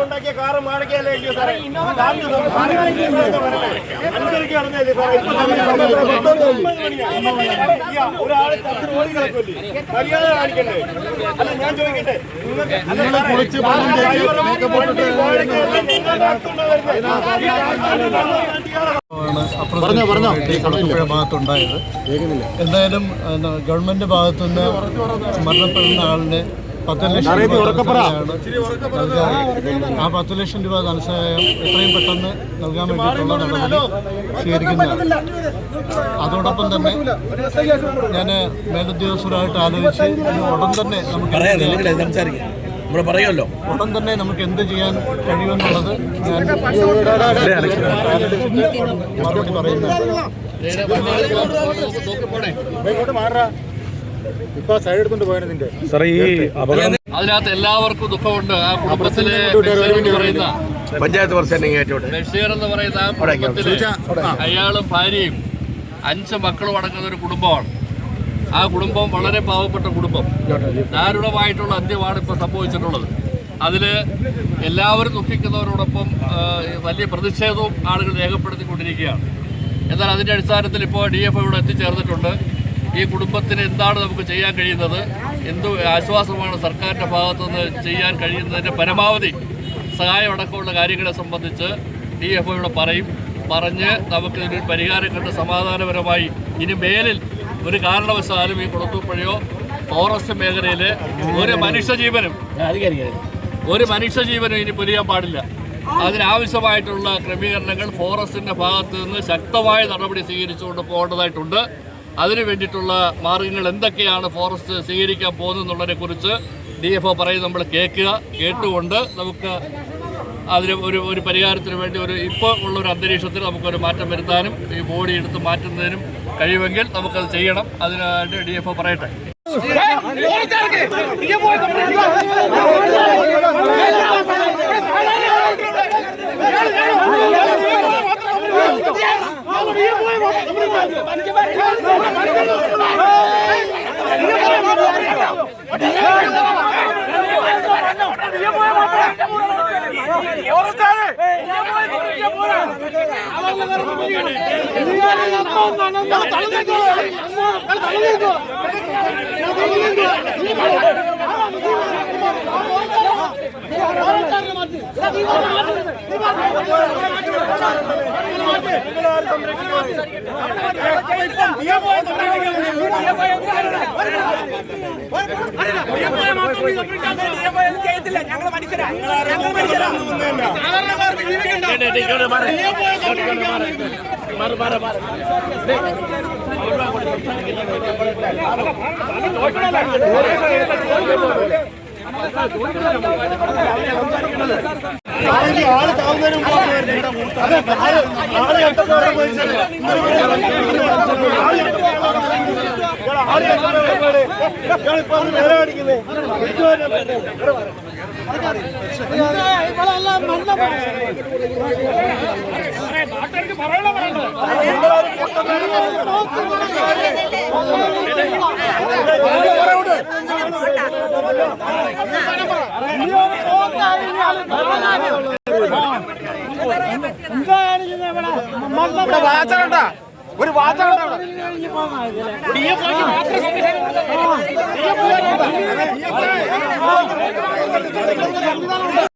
ഉണ്ടാക്കിയ കാറ് മാറിക്കല്ലേ ഒരാള് മര്യാദ കാണിക്കണ്ടേ? അല്ല ഞാൻ ചോദിക്കട്ടെ, ഭാഗത്തുണ്ടായത്. എന്തായാലും ഗവൺമെന്റ് ഭാഗത്തുനിന്ന് മരണപ്പെടുന്ന ആളിന് 10 ലക്ഷം രൂപ ആ 10 ലക്ഷം രൂപ ധനസഹായം എത്രയും പെട്ടെന്ന് നൽകാൻ വേണ്ടിയിട്ടുള്ള നടപടി സ്വീകരിക്കുന്നതാണ്. അതോടൊപ്പം തന്നെ ഞാൻ മേലുദ്യോഗസ്ഥരുമായിട്ട് ആലോചിച്ച് ഉടൻ തന്നെ നമുക്ക് ഉടൻ തന്നെ നമുക്ക് എന്ത് ചെയ്യാൻ കഴിയുമെന്നുള്ളത് ഞാൻ മറുപടി പറയുന്നത്. അതിനകത്ത് എല്ലാവർക്കും ദുഃഖമുണ്ട്. ആ കുടുംബത്തിലെ പഞ്ചായത്ത് ബഷീർ എന്ന് പറയുന്ന ആ കുടുംബത്തിലെ അയാളും ഭാര്യയും 5 മക്കളും അടങ്ങുന്ന ഒരു കുടുംബമാണ്. ആ കുടുംബം വളരെ പാവപ്പെട്ട കുടുംബം. ദാരുണമായിട്ടുള്ള അന്ത്യമാണ് ഇപ്പോൾ സംഭവിച്ചിട്ടുള്ളത്. അതിൽ എല്ലാവരും ദുഃഖിക്കുന്നവരോടൊപ്പം വലിയ പ്രതിഷേധവും ആളുകൾ രേഖപ്പെടുത്തിക്കൊണ്ടിരിക്കുകയാണ്. എന്നാൽ അതിൻ്റെ അടിസ്ഥാനത്തിൽ ഇപ്പോൾ DFO ഇവിടെ എത്തിച്ചേർന്നിട്ടുണ്ട്. ഈ കുടുംബത്തിന് എന്താണ് നമുക്ക് ചെയ്യാൻ കഴിയുന്നത്, എന്ത് ആശ്വാസമാണ് സർക്കാരിൻ്റെ ഭാഗത്തുനിന്ന് ചെയ്യാൻ കഴിയുന്നതിൻ്റെ പരമാവധി സഹായം അടക്കമുള്ള കാര്യങ്ങളെ സംബന്ധിച്ച് DFO ഇവിടെ പറഞ്ഞ് നമുക്കിതിനൊരു പരിഹാരം കണ്ട് സമാധാനപരമായി ഇനി മേലിൽ ഒരു കാരണവശാലും ഈ കുളത്തൂപ്പുഴയോ ഫോറസ്റ്റ് മേഖലയിൽ ഒരു മനുഷ്യജീവനും ഇനി പൊലിയാൻ പാടില്ല. അതിനാവശ്യമായിട്ടുള്ള ക്രമീകരണങ്ങൾ ഫോറസ്റ്റിൻ്റെ ഭാഗത്ത് നിന്ന് ശക്തമായ നടപടി സ്വീകരിച്ചുകൊണ്ട് പോകേണ്ടതായിട്ടുണ്ട്. അതിനു വേണ്ടിയിട്ടുള്ള മാർഗങ്ങൾ എന്തൊക്കെയാണ് ഫോറസ്റ്റ് സ്വീകരിക്കാൻ പോകുന്നതെന്നുള്ളതിനെക്കുറിച്ച് DFO പറയുന്നത് നമ്മൾ കേട്ടുകൊണ്ട് നമുക്ക് അതിന് ഒരു പരിഹാരത്തിന് വേണ്ടി ഇപ്പോൾ ഉള്ളൊരു അന്തരീക്ഷത്തിൽ നമുക്കൊരു മാറ്റം വരുത്താനും ഈ ബോഡി എടുത്ത് മാറ്റുന്നതിനും കഴിയുമെങ്കിൽ നമുക്കത് ചെയ്യണം. അതിനായിട്ട് DFO പറയട്ടെ. ഒരു വാചകം